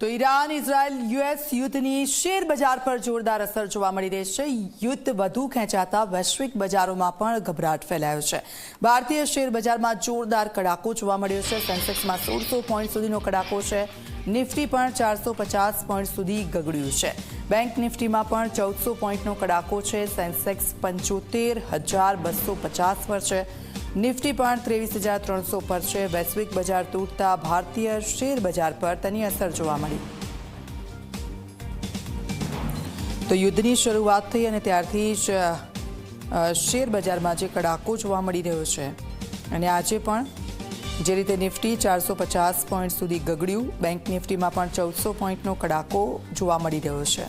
તો Iran Israel US યુદ્ધની share બજાર પર જોરદાર અસર જોવા મળી રહી છે। યુદ્ધ વધુ ખેંચાતા વૈશ્વિક બજારોમાં પણ ગભરાટ ફેલાયો છે। ભારતીય શેર બજારમાં જોરદાર કડાકો જોવા મળ્યો છે। સેન્સેક્સમાં 1600 પોઈન્ટ સુધીનો કડાકો છે। નિફ્ટી પણ 450 પોઈન્ટ સુધી ગગડ્યું છે। બેંક નિફ્ટીમાં પણ 1400 પોઈન્ટનો કડાકો છે। સેન્સેક્સ 75,250 પર છે। નિફ્ટી પણ 23,300 પર છે। વૈશ્વિક બજાર તૂટતા ભારતીય શેર બજાર પર તેની અસર જોવા મળી। તો યુદ્ધની શરૂઆત થઈ અને ત્યારથી જ શેર બજારમાં જે કડાકો જોવા મળી રહ્યો છે અને આજે પણ જે રીતે નિફ્ટી 450 પોઈન્ટ સુધી ગગડ્યું, બેંક નિફ્ટીમાં પણ 1400 પોઈન્ટનો કડાકો જોવા મળી રહ્યો છે।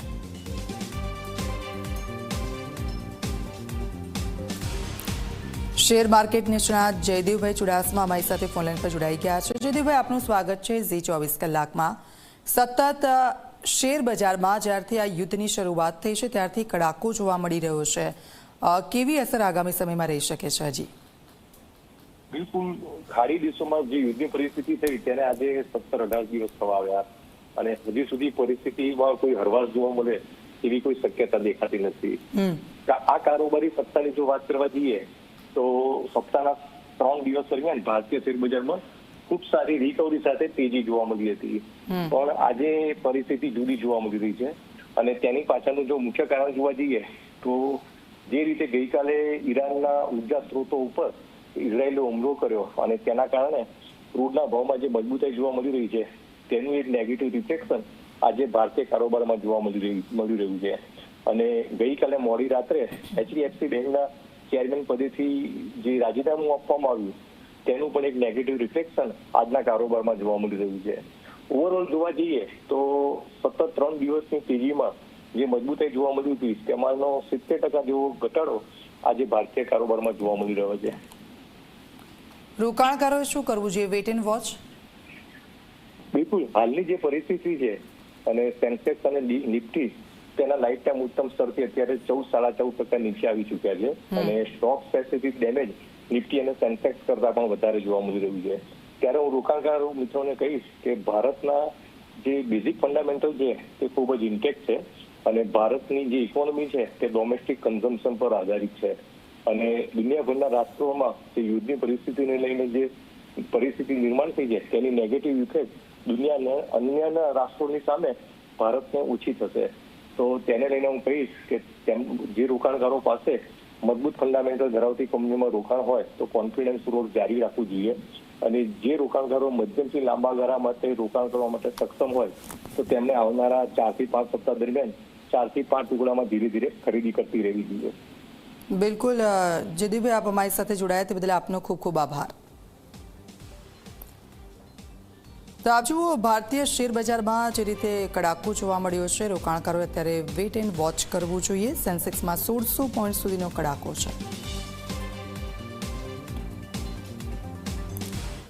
શેર માર્કેટ નિષ્ણાત જયદેવભાઈ ચુડાસમા અમારી સાથે ફોનલાઈન પર જોડાઈ ગયા છે। જયદેવભાઈ, આપનું સ્વાગત છે ઝી 24 કલાકમાં। સતત શેર બજારમાં જ્યારથી આ યુદ્ધની શરૂઆત થઈ છે ત્યારથી કડાકો જોવા મળી રહ્યો છે। કેવી અસર આગામી સમયમાં રહી શકે છે? હજી બિલકુલ ખાડી દેશોમાં જે યુદ્ધની પરિસ્થિતિ થઈ ત્યારે આજે 17-18 દિવસ થવા આવ્યા અને હજી સુધી પરિસ્થિતિમાં કોઈ હરવાશ જોવા મળે એવી કોઈ શક્યતા દેખાતી નથી। આ કારોબારી સપ્તાહની જો વાત કરવા જઈએ તો સપ્તાહના 3 દિવસ દરમિયાન ભારતીય શેર બજારમાં ખૂબ સારી રિકવરી સાથે તેજી જોવા મળી હતી, પણ આજે પરિસ્થિતિ જુદી જોવા મળી રહી છે અને તેની પાછળનું જો મુખ્ય કારણ જોવા જઈએ તો જે રીતે ગઈકાલે ઈરાનના ઉર્જા સ્ત્રોતો ઉપર ઇઝરાયેલે હુમલો કર્યો અને તેના કારણે ક્રૂડના ભાવમાં જે મજબૂતાઈ જોવા મળી રહી છે તેનું એક નેગેટિવ રિફ્લેક્શન આજે ભારતીય કારોબારમાં જોવા મળી રહ્યું છે। અને ગઈકાલે મોડી રાત્રે HDFC બેંકના ચેરમેન પદેથી જે રાજીનામું આપવામાં આવ્યું તેનું પણ એક નેગેટિવ રિફ્લેક્શન આજના કારોબારમાં જોવા મળી રહ્યું છે। ઓવરઓલ જોવા જઈએ તો સતત 3 દિવસની તેજીમાં જે મજબૂતાઈ જોવા મળી હતી તેમાંનો 70% જેવો ઘટાડો આજે ભારતીય કારોબારમાં જોવા મળી રહ્યો છે। રોકાણકારોએ શું કરવું જોઈએ? Wait and watch? બિલકુલ, હાલની જે પરિસ્થિતિ છે અને સેન્સેક્સ અને નિફ્ટી તેના લાઈફ ટાઈમ ઉત્તમ સ્તરથી અત્યારે 14-14.5% નીચે આવી ચુક્યા છે અને સ્ટોક સ્પેસિફિક ડેમેજ નિફ્ટી અને સેન્સેક્સ કરતા પણ વધારે જોવા મળી રહ્યું છે। ત્યારે હું રોકાણકાર મિત્રોને કહીશ કે ભારતના જે બેઝિક ફંડામેન્ટલ છે તે ખૂબ જ ઇન્ટેક્ટ છે અને ભારતની જે ઇકોનોમી છે તે ડોમેસ્ટિક કન્ઝમ્પશન પર આધારિત છે અને દુનિયાભરના રાષ્ટ્રોમાં જે યુદ્ધની પરિસ્થિતિને લઈને જે પરિસ્થિતિ નિર્માણ થઈ છે તેની નેગેટિવ ઇફેક્ટ દુનિયાના અન્યના રાષ્ટ્રોની સામે ભારતને ઓછી થશે। તો તેને લઈને હું કહીશ કે જે રોકાણકારો પાસે મજબૂત ફંડામેન્ટલ ધરાવતી કંપનીમાં રોકાણ હોય તો કોન્ફિડન્સ પૂર્વક જારી રાખવું જોઈએ અને જે રોકાણકારો મધ્યમથી લાંબા ગાળા માટે રોકાણ કરવા માટે સક્ષમ હોય તો તેમને આવનારા 4 થી 5 સપ્તાહ દરમિયાન 4 થી 5 ટુકડામાં ધીરે ધીરે ખરીદી કરતી રહેવી જોઈએ। બિલકુલ જયદેવભાઈ, આપ અમારી સાથે જોડાયા તે બદલ આપનો ખૂબ ખૂબ આભાર। તો આપ જુઓ, ભારતીય શેર બજારમાં જે રીતે કડાકો જોવા મળ્યો છે, રોકાણકારોએ અત્યારે વેટ એન્ડ વોચ કરવું જોઈએ। સેન્સેક્સમાં 1600 પોઈન્ટ સુધીનો કડાકો છે।